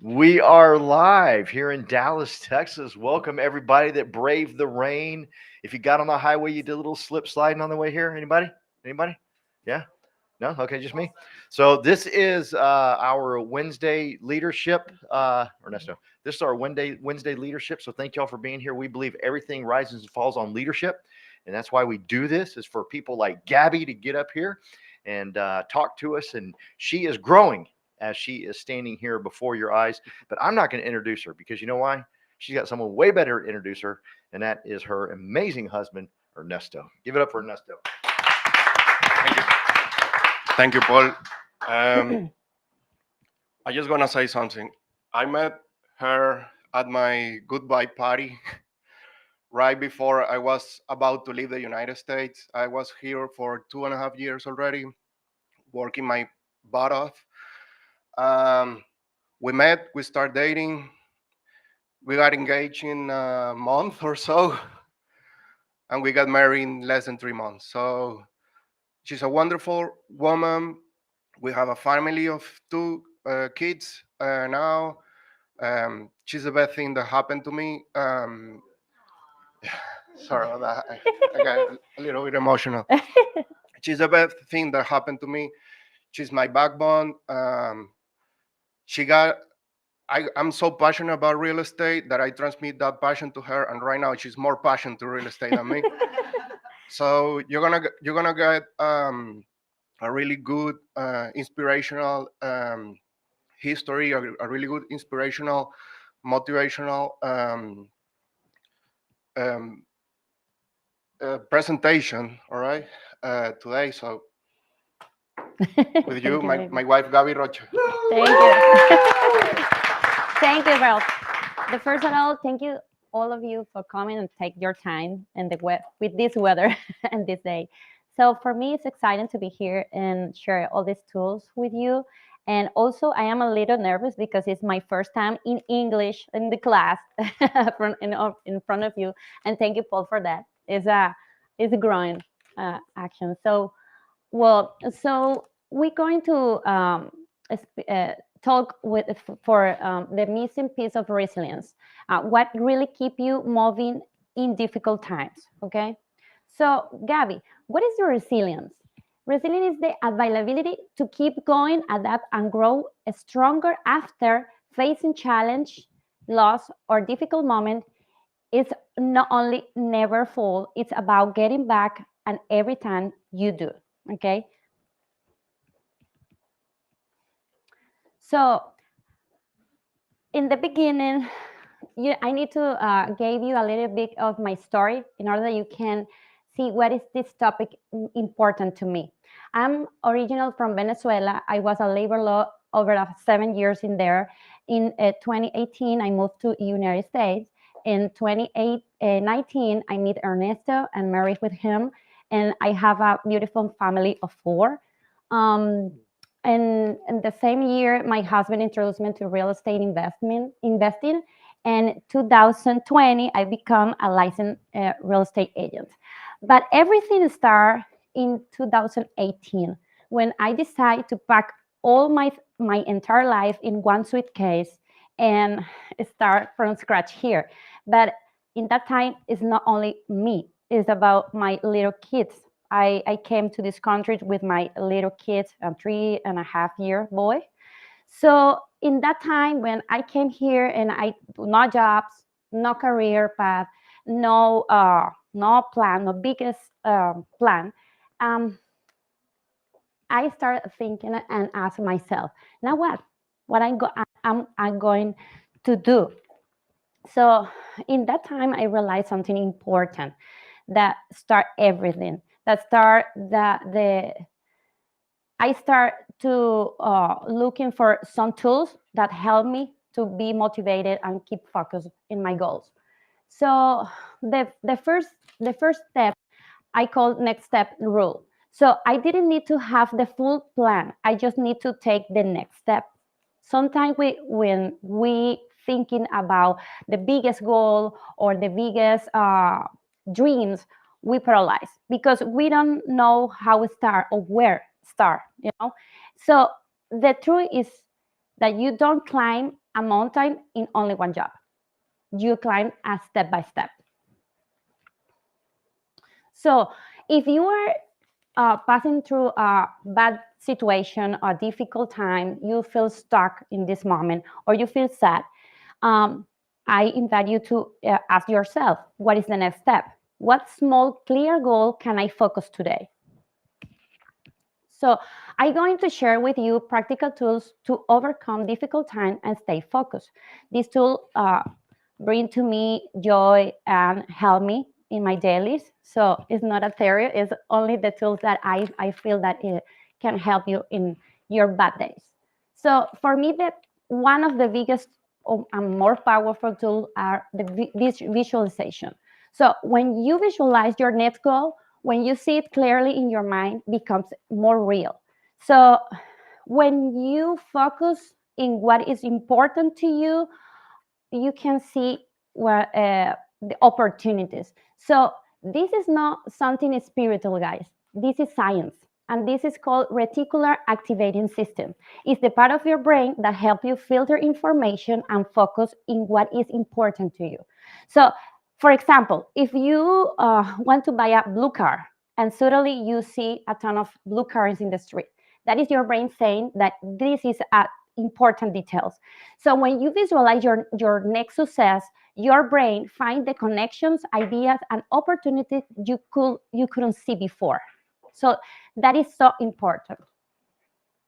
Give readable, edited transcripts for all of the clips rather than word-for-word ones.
We are live here in Dallas, Texas. Welcome everybody that braved the rain. If you got on the highway, you did a little slip sliding on the way here. Anybody? Anybody? Yeah? No? Okay, just me. So this is our Wednesday leadership. Ernesto, this is our Wednesday leadership. So thank y'all for being here. We believe everything rises and falls on leadership, and that's why we do this. Is for people like Gaby to get up here and talk to us. And she is growing as she is standing here before your eyes. But I'm not going to introduce her because you know why? She's got someone way better to introduce her, and that is her amazing husband, Ernesto. Give it up for Ernesto. Thank you. Thank you, Paul. Um, I just gonna say something. I met her at my goodbye party right before I was about to leave the United States. I was here for 2.5 years already, working my butt off. Um, we met, we started dating, we got engaged in a month or so, and we got married in less than 3 months. So she's a wonderful woman. We have a family of two kids now. She's the best thing that happened to me. Sorry about that. I got a little bit emotional. She's the best thing that happened to me. She's my backbone. She got. I'm so passionate about real estate that I transmit that passion to her, and right now she's more passionate to real estate than me. So you're gonna get a really good inspirational history, a really good inspirational, motivational um, presentation. All right, today. So with you, Thank you, my baby. wife Gaby Rocha. Thank you. Thank you, Ralph. The first of all, thank you all of you for coming and take your time and the with this weather and this day. So for me, it's exciting to be here and share all these tools with you. And also, I am a little nervous because it's my first time in English in the class in front of you. And thank you, Paul, for that. It's a growing action. So we're going to talk with for the missing piece of resilience. What really keep you moving in difficult times? Okay. So, Gabby, what is your resilience? Resilience is the availability to keep going, adapt, and grow stronger after facing challenge, loss, or difficult moment. It's not only never fall; it's about getting back, and every time you do. Okay. So in the beginning, I need to give you a little bit of my story in order that you can see what is this topic important to me. I'm original from Venezuela. I was a labor law over 7 years in there. In 2018, I moved to United States. In 2019, I meet Ernesto and married with him, and I have a beautiful family of four. Um, and in the same year, my husband introduced me to real estate investing. And 2020, I become a licensed real estate agent. But everything started in 2018 when I decided to pack all my entire life in one suitcase and start from scratch here. But in that time, it's not only me; it's about my little kids. I came to this country with my little kids, a 3.5-year boy. So in that time when I came here and I no jobs, no career path, no plan, no biggest plan, um, I started thinking and asked myself, now what? I'm going to do? So in that time, I realized something important that start everything. That start the I start to looking for some tools that help me to be motivated and keep focused in my goals. So the first step I call next step rule. So I didn't need to have the full plan. I just need to take the next step. Sometimes when we thinking about the biggest goal or the biggest dreams, we paralyze because we don't know how to start or where start. So the truth is that you don't climb a mountain in only one job. You climb a step by step. So if you are passing through a bad situation, a difficult time, you feel stuck in this moment, or you feel sad, um, I invite you to ask yourself, what is the next step? What small, clear goal can I focus today? So I'm going to share with you practical tools to overcome difficult time and stay focused. These tools bring to me joy and help me in my dailies. So it's not a theory, it's only the tools that I feel that it can help you in your bad days. So for me, one of the biggest and more powerful tools are the visualization. So when you visualize your next goal, when you see it clearly in your mind, becomes more real. So when you focus in what is important to you, you can see what the opportunities. So this is not something spiritual, guys. This is science, and this is called reticular activating system. It's the part of your brain that helps you filter information and focus in what is important to you. So, for example, if you want to buy a blue car and suddenly you see a ton of blue cars in the street, that is your brain saying that this is a important details. So when you visualize your next success, your brain finds the connections, ideas, and opportunities you couldn't see before. So that is so important.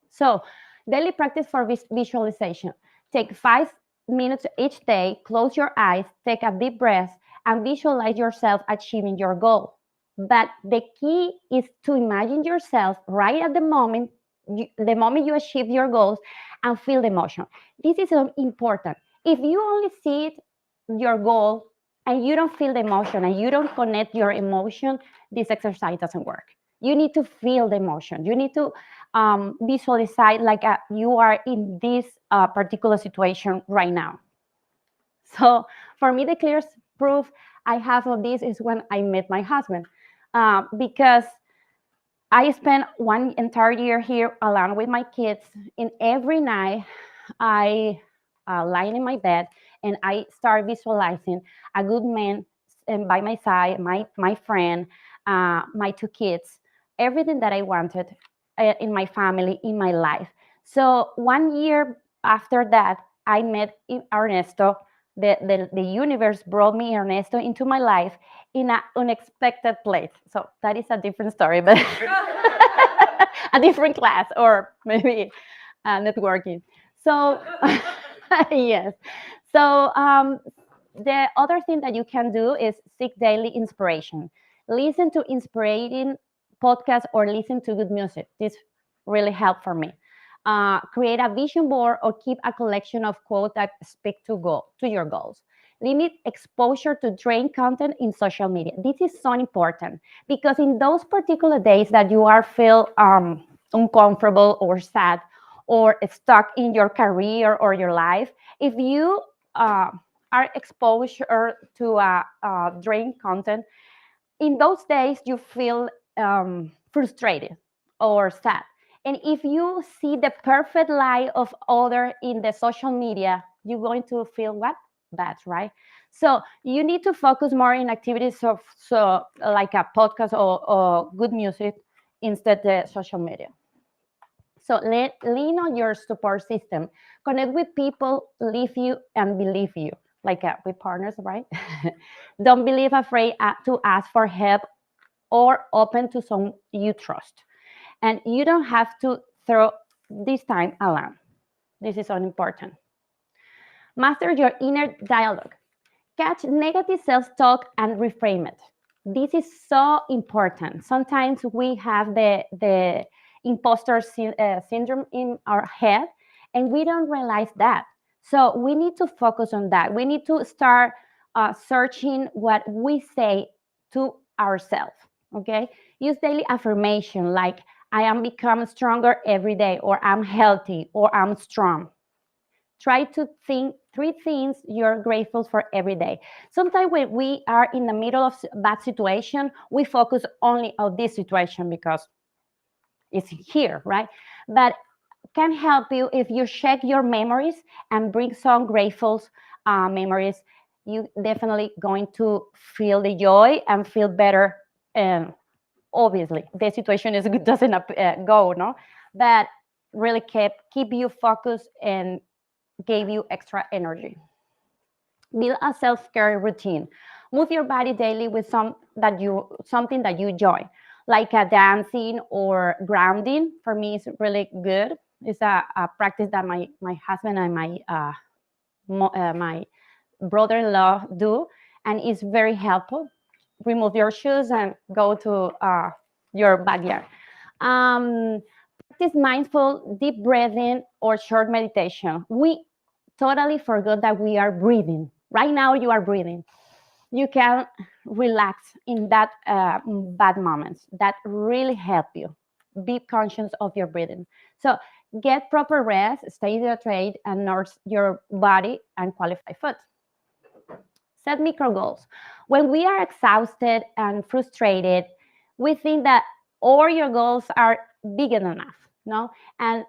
So daily practice for visualization. Take 5 minutes each day, close your eyes, take a deep breath, and visualize yourself achieving your goal. But the key is to imagine yourself right at the moment you achieve your goals, and feel the emotion. This is important. If you only see it, your goal, and you don't feel the emotion and you don't connect your emotion, this exercise doesn't work. You need to feel the emotion. You need to visualize like you are in this particular situation right now. So for me, the clearest proof I have of this is when I met my husband, because I spent one entire year here alone with my kids, and every night I lying in my bed and I start visualizing a good man by my side, my friend, my two kids, everything that I wanted in my family, in my life. So 1 year after that, I met Ernesto. The universe brought me Ernesto into my life in an unexpected place. So that is a different story, but a different class, or maybe networking. So yes. So the other thing that you can do is seek daily inspiration. Listen to inspiring podcasts or listen to good music. This really helped for me. Create a vision board or keep a collection of quotes that speak to your goals. Limit exposure to drain content in social media. This is so important because in those particular days that you are feel uncomfortable or sad or stuck in your career or your life, if you are exposed to drain content, in those days you feel frustrated or sad. And if you see the perfect life of other in the social media, you're going to feel what? Bad, right? So you need to focus more in activities of like a podcast or good music instead the social media. So lean on your support system. Connect with people, live you and believe you, like with partners, right? Don't believe afraid to ask for help or open to some you trust. And you don't have to throw this time alone. This is so important. Master your inner dialogue. Catch negative self-talk and reframe it. This is so important. Sometimes we have the imposter syndrome in our head, and we don't realize that. So we need to focus on that. We need to start searching what we say to ourselves. Okay, use daily affirmation like I am becoming stronger every day, or I'm healthy, or I'm strong. Try to think 3 things you're grateful for every day. Sometimes when we are in the middle of bad situation, we focus only on this situation because it's here, right? But can help you if you check your memories and bring some grateful memories. You definitely going to feel the joy and feel better. And obviously, the situation is doesn't go, no, but really keep you focused and gave you extra energy. Build a self-care routine. Move your body daily with something that you enjoy, like dancing or grounding. For me, it's really good. It's a practice that my husband and my brother-in-law do, and it's very helpful. Remove your shoes and go to your backyard. Practice mindful deep breathing or short meditation. We totally forgot that we are breathing. Right now, you are breathing. You can relax in that bad moments. That really help you. Be conscious of your breathing. So get proper rest, stay hydrated, and nourish your body and qualify food. Set micro goals. When we are exhausted and frustrated, we think that all your goals are big enough, no? And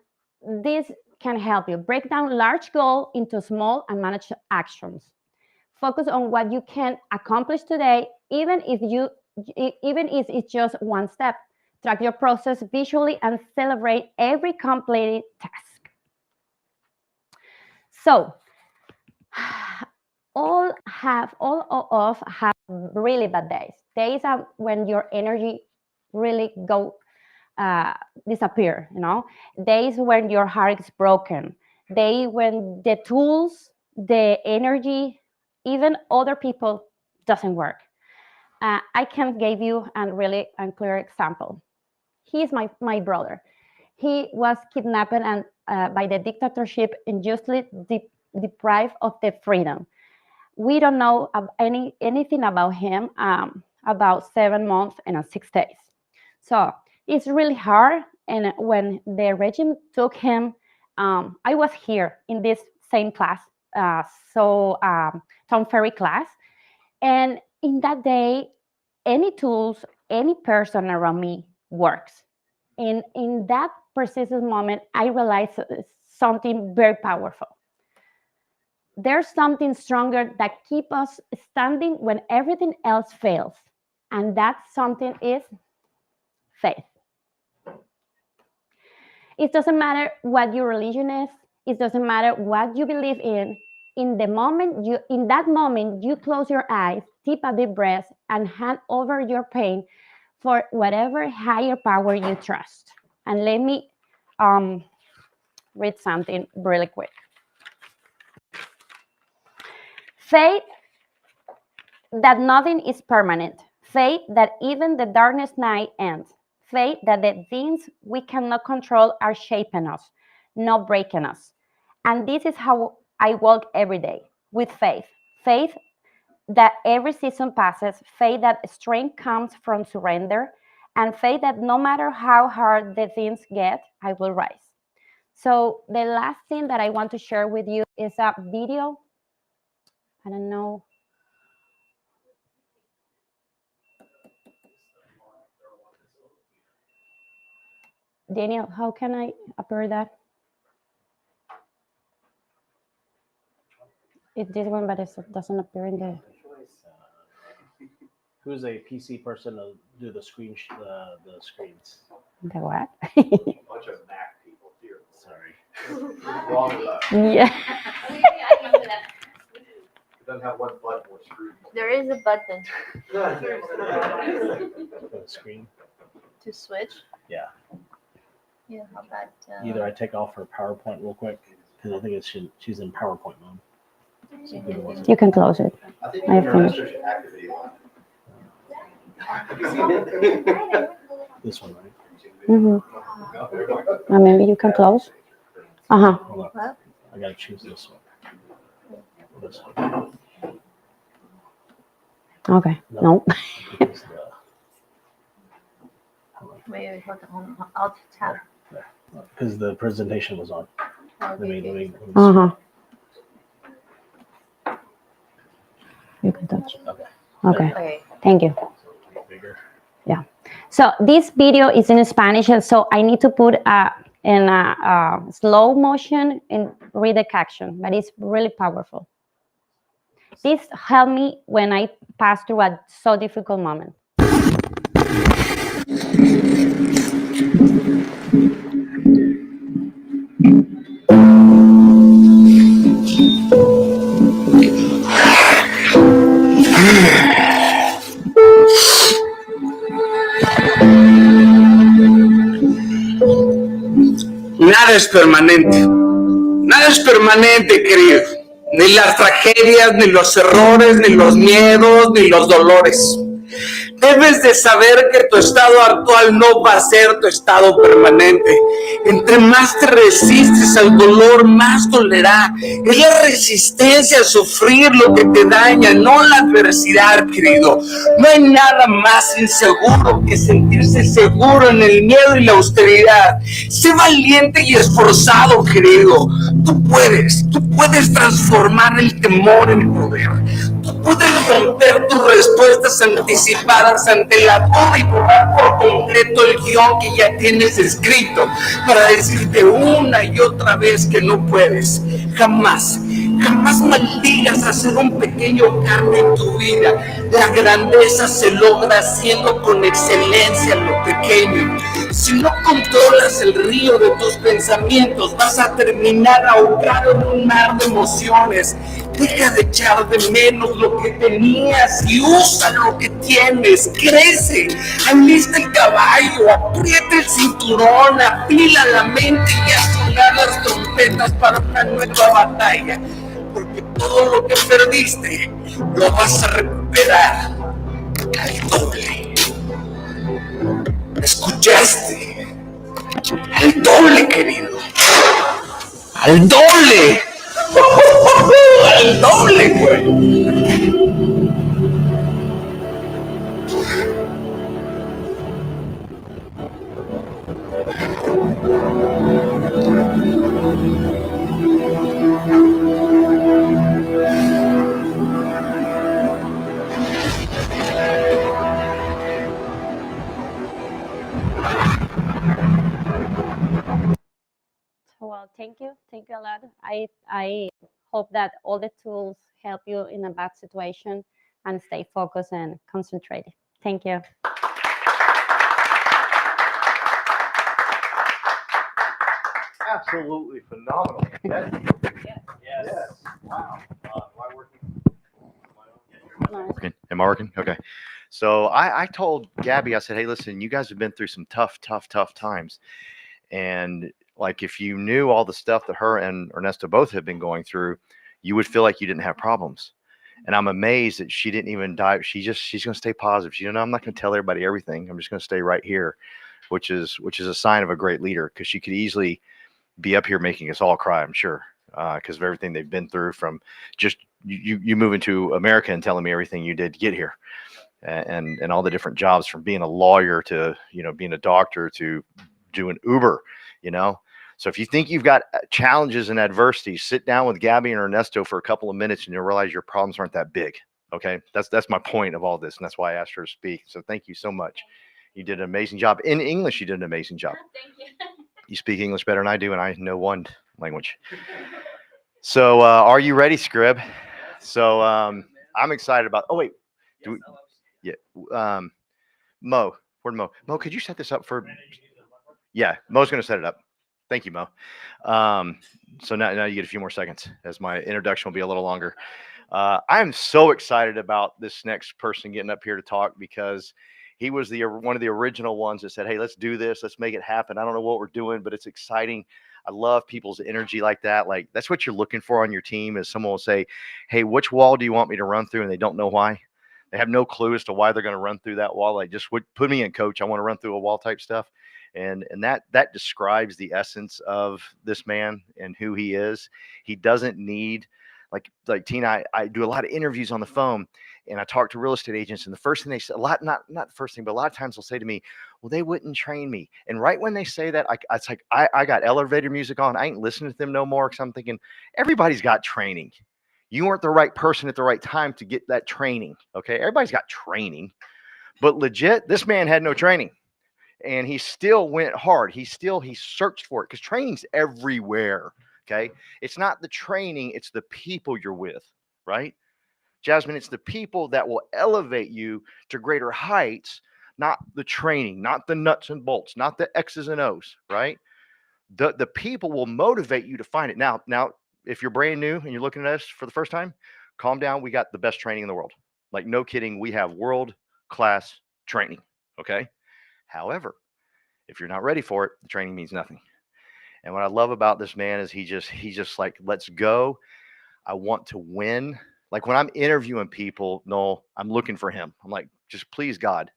this can help you break down large goal into small and managed actions. Focus on what you can accomplish today, even if it's just one step. Track your process visually and celebrate every completed task. So all of us have really bad days are when your energy really go disappear, days when your heart is broken, days when the tools, the energy, even other people doesn't work. I can give you a really unclear example. He is my brother. He was kidnapped and by the dictatorship and justly deprived of the freedom. We don't know anything about him about 7 months and 6 days. So it's really hard. And when the regime took him, I was here in this same class, Tom Ferry class. And in that day, any tools, any person around me works. And in that persistent moment, I realized something very powerful. There's something stronger that keeps us standing when everything else fails. And that something is faith. It doesn't matter what your religion is. It doesn't matter what you believe in. In that moment, you close your eyes, take a deep breath, and hand over your pain for whatever higher power you trust. And let me read something really quick. Faith that nothing is permanent. Faith that even the darkest night ends. Faith that the things we cannot control are shaping us, not breaking us. And this is how I walk every day, with faith. Faith that every season passes, faith that strength comes from surrender, and faith that no matter how hard the things get, I will rise. So the last thing that I want to share with you is a video. I don't know. Daniel, how can I appear that? It's this one, but it doesn't appear in the... Who's a PC person to do the screens? The what? Bunch of Mac people here. Sorry. Wrong with us. Yeah. It doesn't have one button or screen. There is a button The screen. to switch. Yeah. Yeah, how about Either I take off her PowerPoint real quick because I think she's in PowerPoint mode. You can close it. I think I your finished. should activate it. This one, right? Mm-hmm. Maybe you can close. Uh-huh. Hold on. What? I gotta choose this one. This one. Okay. No. Because Wait, hold on. Alt tab. because the presentation was on. Let me Uh-huh. You can touch. Okay. Okay. Okay. Thank you. Bigger. So this video is in Spanish, and so I need to put in slow motion and read the caption, but it's really powerful. This helped me when I passed through a so difficult moment. Nada es permanente. Nada es permanente, querido. Ni las tragedias, ni los errores, ni los miedos, ni los dolores. Debes de saber que tu estado actual no va a ser tu estado permanente. Entre más te resistes al dolor, más dolerá. Es la resistencia a sufrir lo que te daña, no la adversidad, querido. No hay nada más inseguro que sentirse seguro en el miedo y la austeridad. Sé valiente y esforzado, querido. Tú puedes transformar el temor en poder. Puedes romper tus respuestas anticipadas ante la duda y borrar por completo el guión que ya tienes escrito para decirte una y otra vez que no puedes. Jamás maldigas hacer un pequeño cambio en tu vida. La grandeza se logra haciendo con excelencia lo pequeño. Si no controlas el río de tus pensamientos, vas a terminar ahogado en un mar de emociones. Deja de echar de menos lo que tenías y usa lo que tienes. Crece, alista el caballo, aprieta el cinturón, afila la mente y haz sonar las trompetas para una nueva batalla. Porque todo lo que perdiste lo vas a recuperar al doble. ¿Escuchaste? Al doble, querido. Al doble. Al doble, güey. So, well, thank you a lot. I hope that all the tools help you in a bad situation and stay focused and concentrated. Thank you. Absolutely phenomenal. Yes. Wow. Am I working? Okay. So I told Gabby, I said, hey, listen, you guys have been through some tough times. And like, if you knew all the stuff that her and Ernesto both have been going through, you would feel like you didn't have problems. And I'm amazed that she didn't even dive. She's going to stay positive. She, I'm not going to tell everybody everything. I'm just going to stay right here, which is a sign of a great leader, because she could easily be up here making us all cry, I'm sure, because of everything they've been through, from just you moving to America and telling me everything you did to get here, and all the different jobs, from being a lawyer to, being a doctor to doing Uber, So if you think you've got challenges and adversity, sit down with Gabby and Ernesto for a couple of minutes and you'll realize your problems aren't that big. Okay. That's my point of all this. And that's why I asked her to speak. So thank you so much. You did an amazing job. In English, you did an amazing job. Thank you. You speak English better than I do, and I know one language. So are you ready, Scrib? So I'm excited about, oh, wait. Mo, where'd Mo? Mo, could you set this up for, yeah, Mo's going to set it up. Thank you, Mo. So now you get a few more seconds, as my introduction will be a little longer. I'm so excited about this next person getting up here to talk, because he was one of the original ones that said, hey, let's do this. Let's make it happen. I don't know what we're doing, but it's exciting. I love people's energy like that. Like, that's what you're looking for on your team, is someone will say, hey, which wall do you want me to run through? And they don't know why. They have no clue as to why they're going to run through that wall. Like, just put me in, coach. I want to run through a wall type stuff. And that describes the essence of this man and who he is. He doesn't need, like Tina, I do a lot of interviews on the phone, and I talk to real estate agents, and the first thing they say, not the first thing, but a lot of times they'll say to me, well, they wouldn't train me. And right when they say that, it's like, I got elevator music on. I ain't listening to them no more, because I'm thinking, everybody's got training. You weren't the right person at the right time to get that training. Okay. Everybody's got training, but legit, this man had no training. and he still went hard. He searched for it because training's everywhere. Okay. It's not the training, it's the people you're with, right? Jasmine, it's the people that will elevate you to greater heights, not the training, not the nuts and bolts, not the X's and O's, right? The people will motivate you to find it. Now, if you're brand new and you're looking at us for the first time, calm down. We got the best training in the world. Like, no kidding. We have world-class training. Okay. However, if you're not ready for it, the training means nothing. And what I love about this man is he just like, let's go. I want to win. Like, when I'm interviewing people, Noel, I'm looking for him. I'm like, just please, God,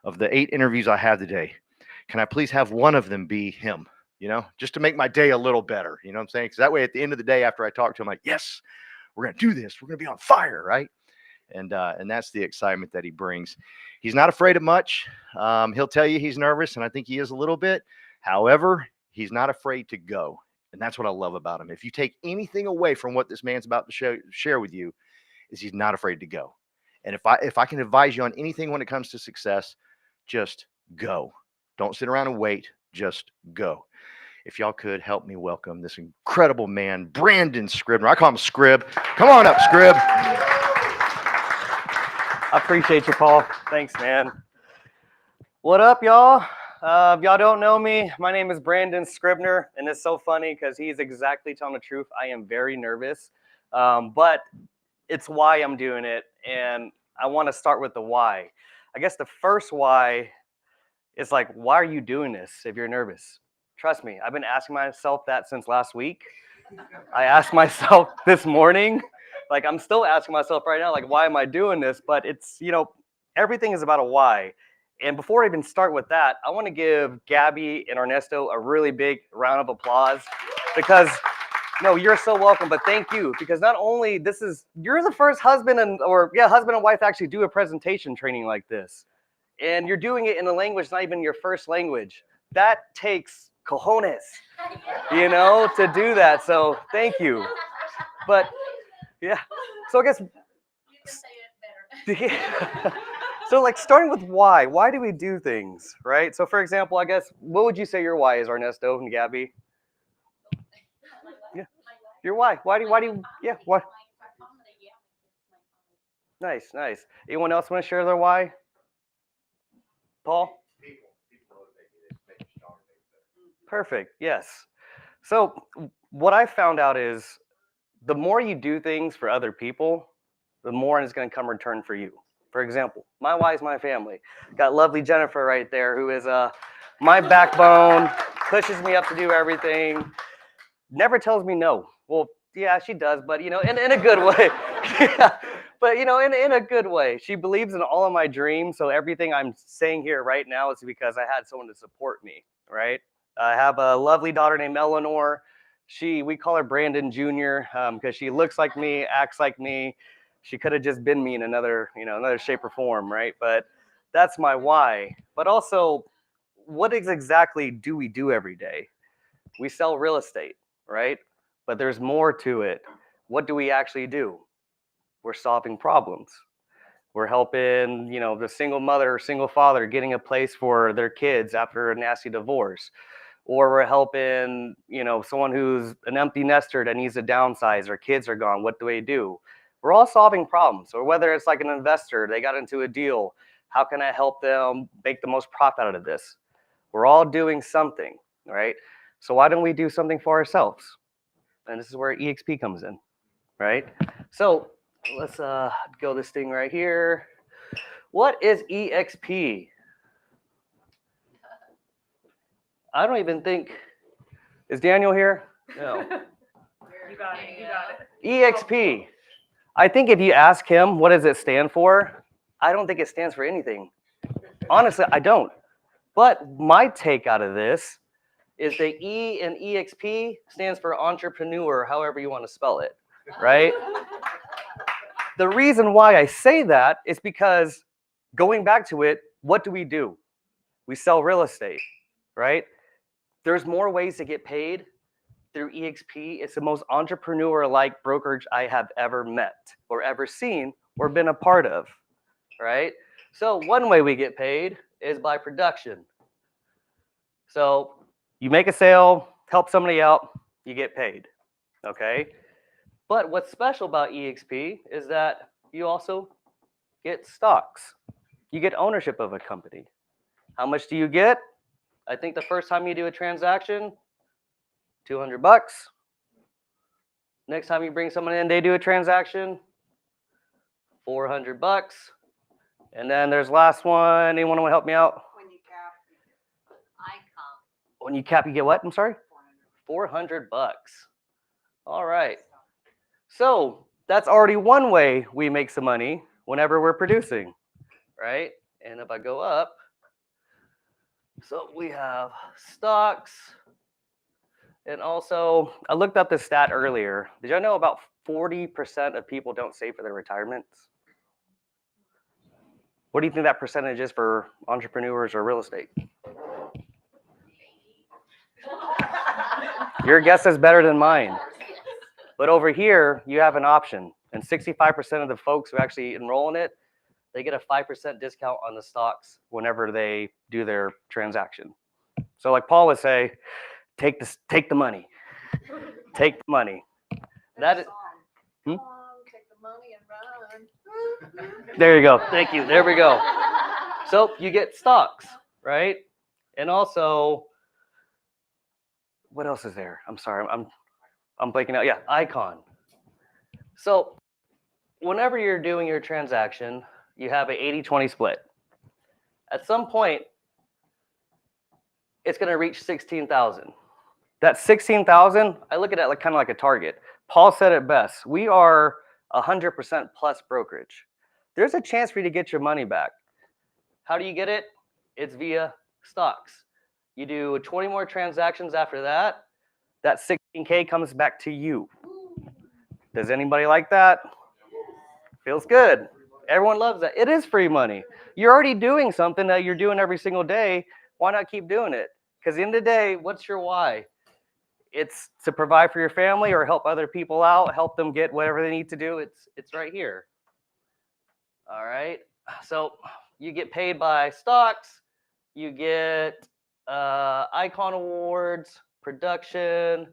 of the 8 interviews I have today, can I please have one of them be him? You know, just to make my day a little better. You know what I'm saying? Because that way, at the end of the day, after I talk to him, like, yes, we're going to do this. We're going to be on fire, right? And that's the excitement that he brings. He's not afraid of much. He'll tell you he's nervous, and I think he is a little bit. However, he's not afraid to go. And that's what I love about him. If you take anything away from what this man's about to share with you, is he's not afraid to go. And if I can advise you on anything when it comes to success, just go. Don't sit around and wait. Just go. If y'all could help me welcome this incredible man, Brandon Scribner. I call him Scrib. Come on up, Scrib. I appreciate you, Paul. Thanks, man. What up, y'all? If y'all don't know me, my name is Brandon Scribner, and it's so funny because he's exactly telling the truth. I am very nervous, but it's why I'm doing it, and I want to start with the why. I guess the first why is like, why are you doing this if you're nervous? Trust me, I've been asking myself that since last week. I asked myself this morning, like I'm still asking myself right now, like, why am I doing this? But it's, everything is about a why. And before I even start with that, I want to give Gaby and Ernesto a really big round of applause because, no, you're so welcome, but thank you, because not only you're the first husband and wife to actually do a presentation training like this. And you're doing it in a language not even your first language. That takes cojones, to do that. So thank you. But yeah, so I guess. So like starting with why do we do things, right? So for example, I guess, what would you say your why is, Ernesto and Gaby? Yeah, your why. Why do you, yeah, why? Nice. Anyone else want to share their why? Paul? Perfect, yes. So what I found out is the more you do things for other people, the more it's going to come return for you. For example, my why is my family. Got lovely Jennifer right there, who is my backbone, pushes me up to do everything, never tells me no. Well, yeah, she does, but in a good way. Yeah, but in a good way. She believes in all of my dreams, so everything I'm saying here right now is because I had someone to support me, right? I have a lovely daughter named Eleanor. We call her Brandon Jr. Because she looks like me, acts like me. She could have just been me in another shape or form, right? But that's my why. But also, what exactly do we do every day? We sell real estate, right? But there's more to it. What do we actually do? We're solving problems. We're helping, the single mother or single father getting a place for their kids after a nasty divorce. Or we're helping, someone who's an empty nester that needs to downsize, their kids are gone. What do they do? We're all solving problems. Or whether it's like an investor, they got into a deal. How can I help them make the most profit out of this? We're all doing something, right? So why don't we do something for ourselves? And this is where EXP comes in, right? So let's go this thing right here. What is EXP? I don't even think, is Daniel here? No. You got it. EXP. I think if you ask him, what does it stand for? I don't think it stands for anything. Honestly, I don't. But my take out of this is the E in EXP stands for entrepreneur, however you want to spell it, right? The reason why I say that is because going back to it, what do? We sell real estate, right? There's more ways to get paid through EXP. It's the most entrepreneur-like brokerage I have ever met or ever seen or been a part of, right? So one way we get paid is by production. So you make a sale, help somebody out, you get paid. Okay. But what's special about EXP is that you also get stocks. You get ownership of a company. How much do you get? I think the first time you do a transaction, $200. Next time you bring someone in, they do a transaction, $400. And then there's last one. Anyone want to help me out? When you cap, you get what? I'm sorry? $400. All right. So that's already one way we make some money whenever we're producing, right? And if I go up, so we have stocks. And also, I looked up this stat earlier. Did y'all know about 40% of people don't save for their retirements? What do you think that percentage is for entrepreneurs or real estate? Your guess is better than mine. But over here, you have an option. And 65% of the folks who actually enroll in it, they get a 5% discount on the stocks whenever they do their transaction. So like Paul would say, take the money. Take the money. That is, Take the money and run. there you go. Thank you. There we go. So you get stocks, right? And also, what else is there? I'm sorry, I'm blanking out. Yeah, Icon. So whenever you're doing your transaction, you have an 80-20 split. At some point, it's going to reach 16,000. That 16,000, I look at it like kind of like a target. Paul said it best. We are 100% plus brokerage. There's a chance for you to get your money back. How do you get it? It's via stocks. You do 20 more transactions after that, that 16K comes back to you. Does anybody like that? Feels good. Everyone loves that. It is free money. You're already doing something that you're doing every single day. Why not keep doing it? Because at the end of the day, what's your why? It's to provide for your family or help other people out, help them get whatever they need to do. It's right here. All right. So you get paid by stocks. You get Icon Awards, production,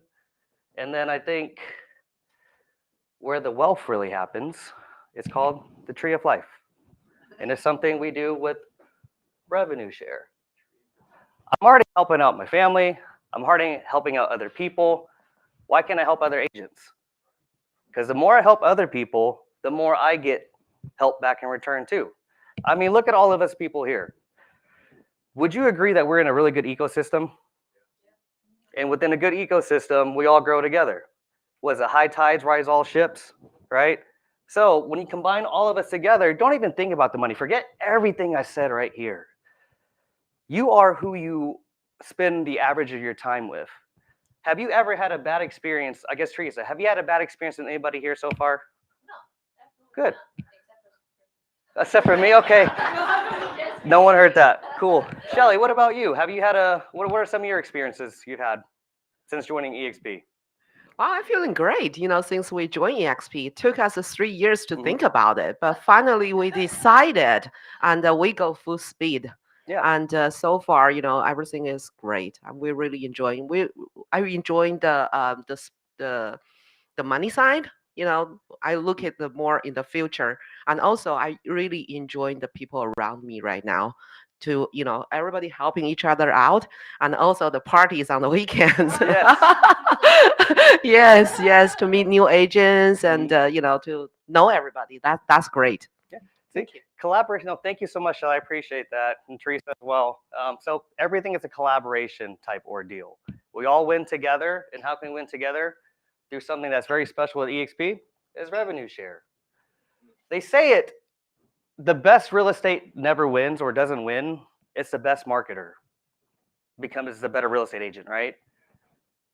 and then I think where the wealth really happens, it's called the Tree of Life. And it's something we do with revenue share. I'm already helping out my family. I'm already helping out other people. Why can't I help other agents? Because the more I help other people, the more I get help back in return too. I mean, look at all of us people here. Would you agree that we're in a really good ecosystem? And within a good ecosystem, we all grow together. Was it high tides rise all ships, right? So when you combine all of us together, don't even think about the money. Forget everything I said right here. You are who you spend the average of your time with. Have you ever had a bad experience? I guess, Teresa, have you had a bad experience with anybody here so far? No. Good. Except for me? Okay. No one heard that. Cool. Shelly, what about you? Have you had what are some of your experiences you've had since joining EXP? Well, I'm feeling great. Since we joined EXP, it took us 3 years to think about it, but finally we decided, and we go full speed. Yeah. And so far, everything is great. And we're really enjoying. I'm enjoying the money side. I look at the more in the future, and also I really enjoying the people around me right now. To everybody helping each other out, and also the parties on the weekends. Yes. yes, to meet new agents and to know everybody. That's great. Yeah. Thank you. Collaboration. No, thank you so much, Shelly. I appreciate that, and Teresa as well. So everything is a collaboration type ordeal. We all win together, and how can we win together? Through something that's very special with EXP is revenue share. They say it. The best real estate never wins or doesn't win. It's the best marketer becomes the better real estate agent, right?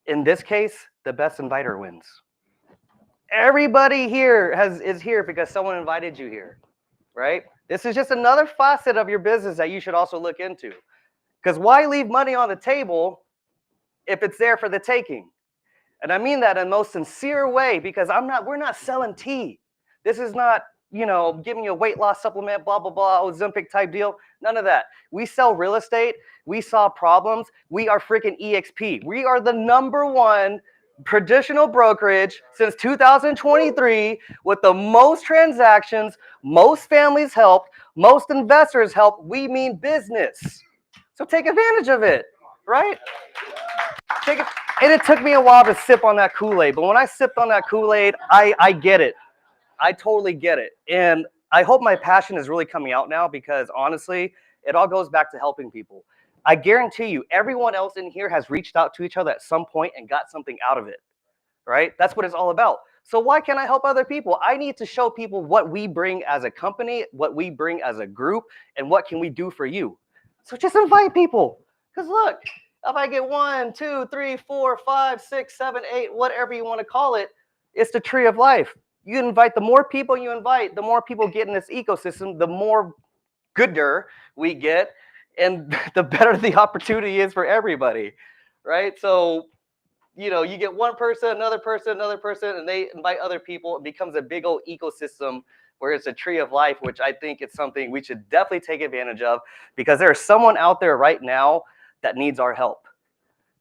In this case, the best inviter wins. Everybody here is here because someone invited you here, right? This is just another facet of your business that you should also look into. Because why leave money on the table if it's there for the taking? And I mean that in the most sincere way, because we're not selling tea. This is not giving you a weight loss supplement, blah, blah, blah, Ozempic type deal. None of that. We sell real estate. We solve problems. We are freaking EXP. We are the #1 traditional brokerage since 2023 with the most transactions, most families helped, most investors helped. We mean business. So take advantage of it, right? And it took me a while to sip on that Kool-Aid, but when I sipped on that Kool-Aid, I get it. I totally get it. And I hope my passion is really coming out now because honestly, it all goes back to helping people. I guarantee you, everyone else in here has reached out to each other at some point and got something out of it, right? That's what it's all about. So why can't I help other people? I need to show people what we bring as a company, what we bring as a group, and what can we do for you. So just invite people. Because look, if I get 1, 2, 3, 4, 5, 6, 7, 8, whatever you want to call it, it's the tree of life. You invite, the more people you invite, the more people get in this ecosystem, the more gooder we get, and the better the opportunity is for everybody, right? So, you get one person, another person, and they invite other people. It becomes a big old ecosystem where it's a tree of life, which I think it's something we should definitely take advantage of because there's someone out there right now that needs our help.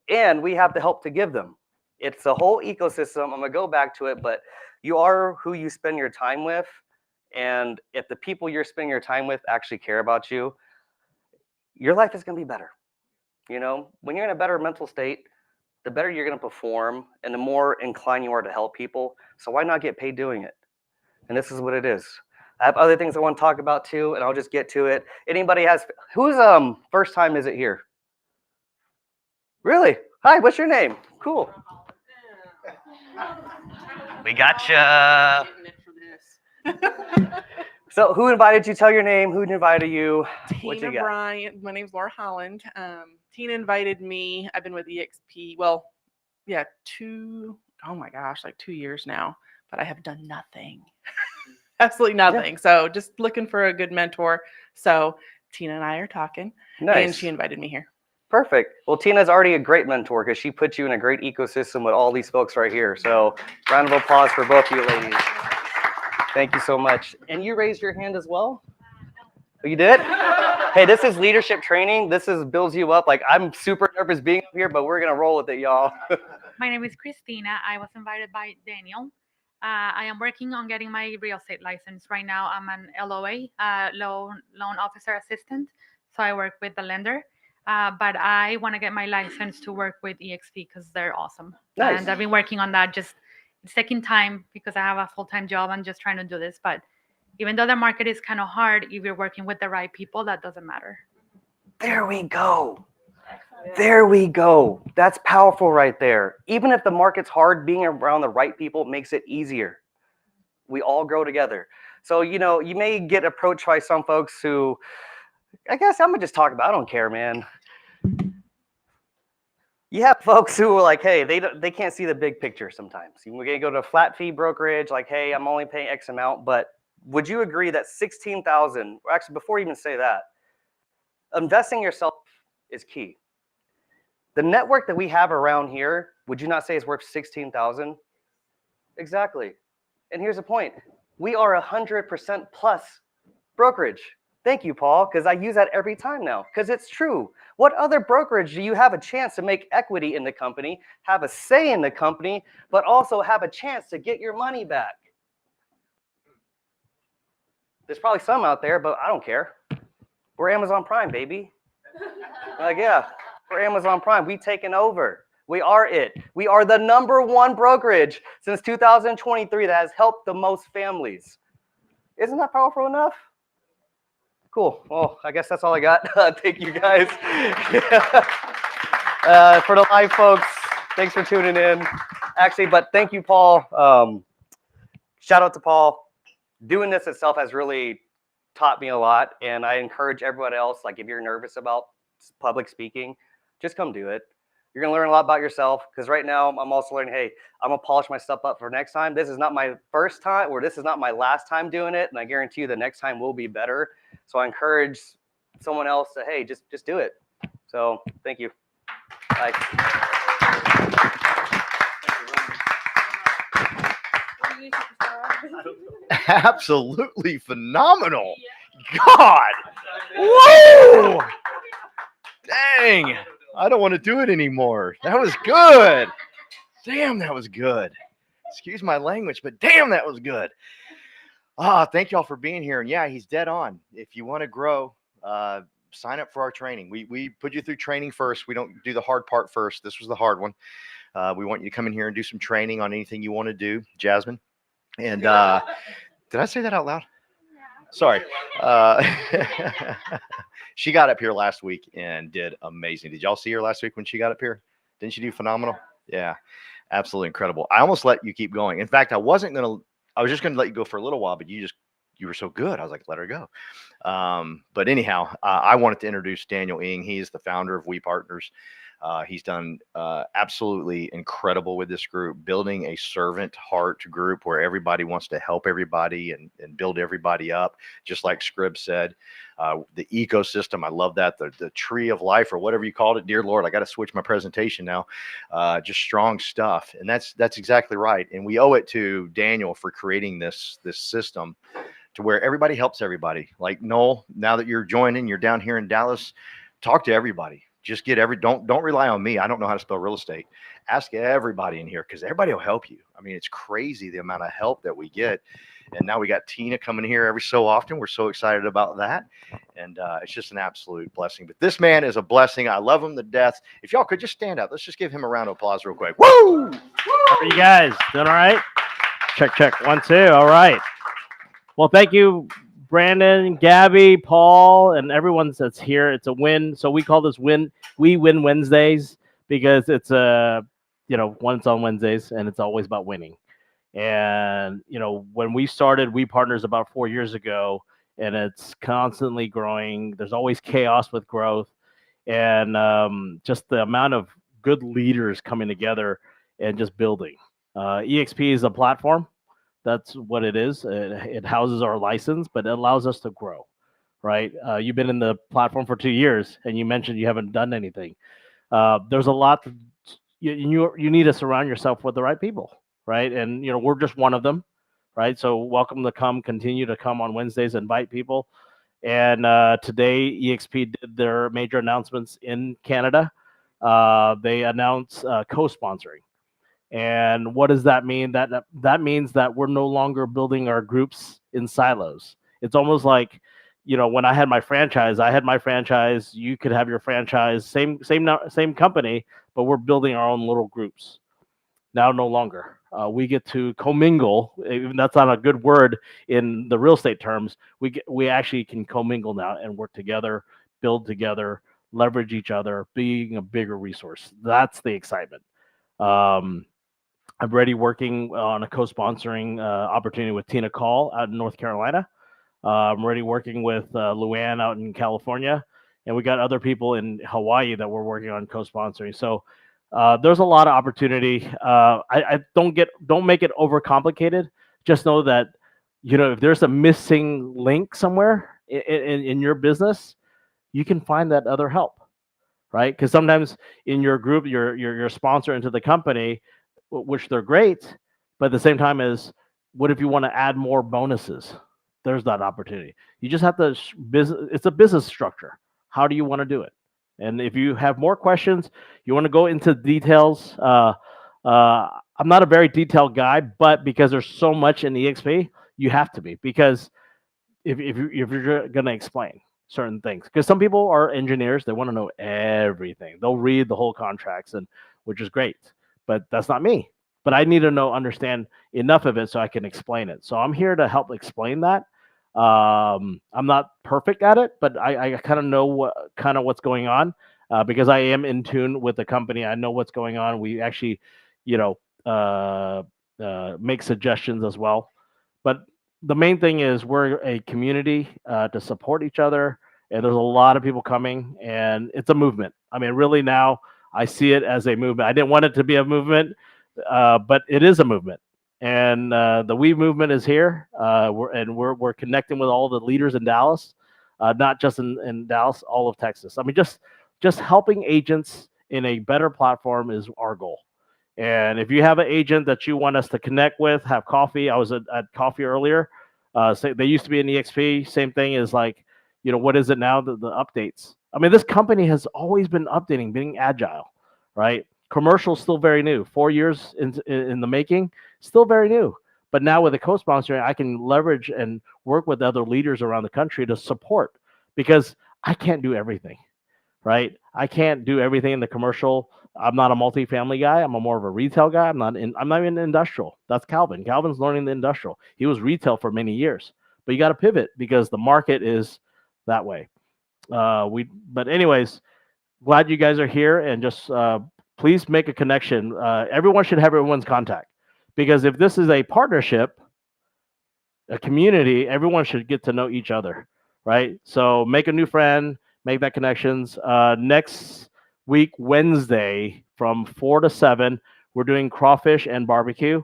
And we have the help to give them. It's a whole ecosystem. I'm going to go back to it, but you are who you spend your time with. And if the people you're spending your time with actually care about you, your life is going to be better. When you're in a better mental state, the better you're going to perform and the more inclined you are to help people. So why not get paid doing it? And this is what it is. I have other things I want to talk about too, and I'll just get to it. Anybody whose first time is it here? Really? Hi, what's your name? Cool. We gotcha. So who invited you? Tell your name. Who invited you? What you Tina got? Bryant. My name's Laura Holland. Tina invited me. I've been with EXP. Well, yeah, 2 years now, but I have done nothing. Absolutely nothing. Yeah. So just looking for a good mentor. So Tina and I are talking. Nice. And she invited me here. Perfect. Well, Tina's already a great mentor because she put you in a great ecosystem with all these folks right here. So round of applause for both of you ladies. Thank you so much. And you raised your hand as well? Oh, you did? Hey, this is leadership training. This builds you up. Like, I'm super nervous being up here, but we're going to roll with it, y'all. My name is Christina. I was invited by Daniel. I am working on getting my real estate license. Right now, I'm an LOA, loan officer assistant. So I work with the lender. But I want to get my license to work with EXP because they're awesome. Nice. And I've been working on that. It's taking time because I have a full-time job. I'm just trying to do this. But even though the market is kind of hard, if you're working with the right people, that doesn't matter. There we go. There we go. That's powerful right there. Even if the market's hard, being around the right people makes it easier. We all grow together. So, you may get approached by some folks who, I guess I'm going to just talk about, I don't care, man. You have folks who are like, hey, they can't see the big picture sometimes. We're going to go to a flat fee brokerage, like, hey, I'm only paying X amount. But would you agree that $16,000, actually, before you even say that, investing yourself is key. The network that we have around here, would you not say is worth $16,000? Exactly. And here's the point. We are 100% plus brokerage. Thank you, Paul, because I use that every time now, because it's true. What other brokerage do you have a chance to make equity in the company, have a say in the company, but also have a chance to get your money back? There's probably some out there, but I don't care. We're Amazon Prime, baby. Like, yeah, we're Amazon Prime. We've taken over. We are it. We are the #1 brokerage since 2023 that has helped the most families. Isn't that powerful enough? Cool. Well, I guess that's all I got. Thank you, guys. For the live folks, thanks for tuning in. Actually, but thank you, Paul. Shout out to Paul. Doing this itself has really taught me a lot, and I encourage everyone else, like if you're nervous about public speaking, just come do it. You're going to learn a lot about yourself, because right now I'm also learning, hey, I'm going to polish my stuff up for next time. This is not my first time, or this is not my last time doing it, and I guarantee you the next time will be better. So I encourage someone else to, hey, just do it. So thank you. Bye. absolutely phenomenal. God. Whoa. Dang. I don't want to do it anymore. That was good. Damn, that was good. Excuse my language, but damn, that was good. Thank y'all for being here. And yeah, he's dead on. If you want to grow, sign up for our training. We put you through training first. We don't do the hard part first. This was the hard one. We want you to come in here and do some training on anything you want to do, Jasmine. And did I say that out loud? Sorry. She got up here last week and did amazing. Did y'all see her last week when she got up here? Didn't she do phenomenal? Yeah, absolutely incredible. I almost let you keep going. In fact, I was just going to let you go for a little while, but you were so good. I was like, let her go. But anyhow, I wanted to introduce Daniel Ing. He is the founder of We Partners. He's done absolutely incredible with this group, building a servant heart group where everybody wants to help everybody and build everybody up, just like Scribb said. The ecosystem, I love that. The tree of life, or whatever you called it. Dear Lord, I got to switch my presentation now. Just strong stuff, and that's exactly right. And we owe it to Daniel for creating this system to where everybody helps everybody. Like Noel, now that you're joining, you're down here in Dallas, talk to everybody. Just get don't rely on me. I don't know how to spell real estate. Ask everybody in here because everybody will help you. I mean, it's crazy the amount of help that we get. And now we got Tina coming here every so often. We're so excited about that. And it's just an absolute blessing. But this man is a blessing. I love him to death. If y'all could just stand up. Let's just give him a round of applause real quick. Woo! How are you guys? Doing all right? Check, check. 1, 2. All right. Well, thank you, Brandon, Gabby, Paul, and everyone that's here. It's a win. So we call this We Win Wednesdays because it's once on Wednesdays and it's always about winning. And when we started We Partners about 4 years ago, and it's constantly growing. There's always chaos with growth, and just the amount of good leaders coming together and just building. EXP is a platform. That's what it is. It houses our license, but it allows us to grow, right? You've been in the platform for 2 years, and you mentioned you haven't done anything. There's a lot. You need to surround yourself with the right people, right? And we're just one of them, right? So welcome to continue to come on Wednesdays, invite people. And today, EXP did their major announcements in Canada. They announced co-sponsoring. And what does that mean? That means that we're no longer building our groups in silos. It's almost like, when I had my franchise, you could have your franchise, same company, but we're building our own little groups. Now, no longer. We get to commingle. Even that's not a good word in the real estate terms. We actually can commingle now and work together, build together, leverage each other, being a bigger resource. That's the excitement. I'm already working on a co-sponsoring opportunity with Tina Call out in North Carolina. I'm already working with Luann out in California, and we got other people in Hawaii that we're working on co-sponsoring. So there's a lot of opportunity. I don't make it overcomplicated. Just know that if there's a missing link somewhere in your business, you can find that other help, right? Because sometimes in your group, you're a sponsor into the company, which they're great, but at the same time what if you want to add more bonuses? There's that opportunity. You just have to it's a business structure. How do you want to do it? And if you have more questions, you want to go into details. I'm not a very detailed guy, but because there's so much in EXP, you have to be, because if you're going to explain certain things, because some people are engineers, they want to know everything. They'll read the whole contracts, which is great. But that's not me. But I need to understand enough of it so I can explain it. So I'm here to help explain that. I'm not perfect at it, but I kind of know what's going on because I am in tune with the company. I know what's going on. We actually, make suggestions as well. But the main thing is we're a community to support each other, and there's a lot of people coming, and it's a movement. I mean, really now, I see it as a movement. I didn't want it to be a movement, but it is a movement. And the We movement is here. We're connecting with all the leaders in Dallas, not just in Dallas, all of Texas. I mean, just helping agents in a better platform is our goal. And if you have an agent that you want us to connect with, have coffee. I was at coffee earlier. They used to be an EXP. Same thing is like, what is it now? The updates. I mean, this company has always been updating, being agile, right? Commercial still very new. 4 years in the making, still very new. But now with the co-sponsoring, I can leverage and work with other leaders around the country to support, because I can't do everything, right? I can't do everything in the commercial. I'm not a multifamily guy. I'm more of a retail guy. I'm not in industrial. That's Calvin. Calvin's learning the industrial. He was retail for many years, but you got to pivot because the market is that way. But anyways, glad you guys are here, and just please make a connection. Everyone should have everyone's contact, because if this is a partnership, a community, everyone should get to know each other, right? So make a new friend, make that connections. Next week, Wednesday, from 4 to 7, we're doing crawfish and barbecue.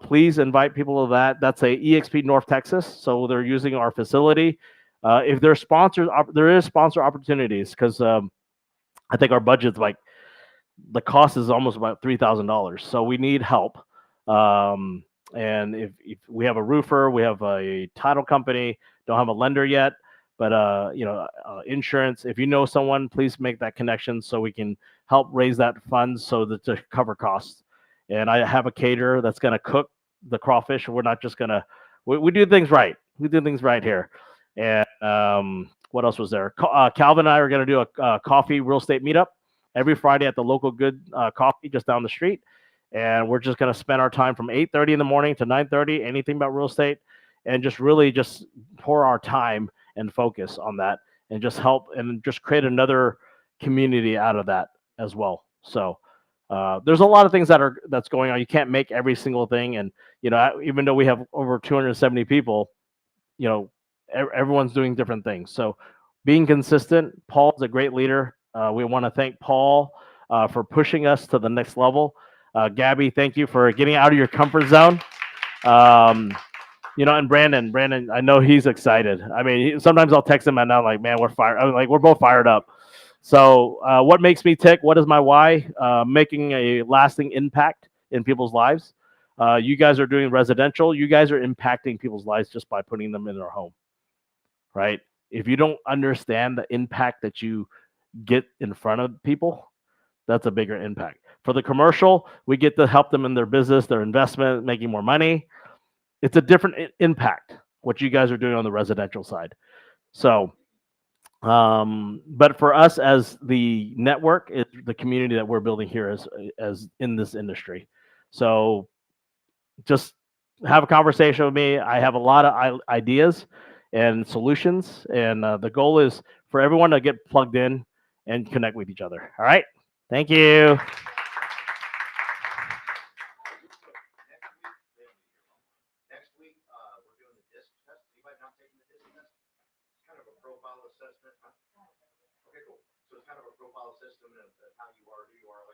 Please invite people to that. That's a EXP North Texas, so they're using our facility. If they're sponsors, there is sponsor opportunities, because I think our budget's like, the cost is almost about $3,000. So we need help. And if we have a roofer, we have a title company, don't have a lender yet, but insurance. If you know someone, please make that connection so we can help raise that funds so that to cover costs. And I have a caterer that's going to cook the crawfish. We're not just going to. We do things right. We do things right here. And what else was there? Calvin and I are going to do a coffee real estate meetup every Friday at the local Good Coffee just down the street. And we're just going to spend our time from 8:30 in the morning to 9:30, anything about real estate, and just really just pour our time and focus on that, and just help and just create another community out of that as well. So there's a lot of things that's going on. You can't make every single thing. And, even though we have over 270 people, everyone's doing different things. So being consistent. Paul's a great leader. We want to thank Paul for pushing us to the next level. Gaby, thank you for getting out of your comfort zone. And Brandon, I know he's excited. I mean, sometimes I'll text him and I'm like, man, we're fired. I'm like, we're both fired up. So what makes me tick? What is my why? Making a lasting impact in people's lives. You guys are doing residential. You guys are impacting people's lives just by putting them in their home, right? If you don't understand the impact that you get in front of people, that's a bigger impact. For the commercial, we get to help them in their business, their investment, making more money. It's a different impact, what you guys are doing on the residential side. So, but for us as the network, it's the community that we're building here as in this industry. So just have a conversation with me. I have a lot of ideas and solutions, and the goal is for everyone to get plugged in and connect with each other. All right. Thank you. Next week, we're doing the DISC test. Anybody not taking the DISC test? It's kind of a profile assessment. Huh? Okay, cool. So it's kind of a profile assessment of how you are, who you are,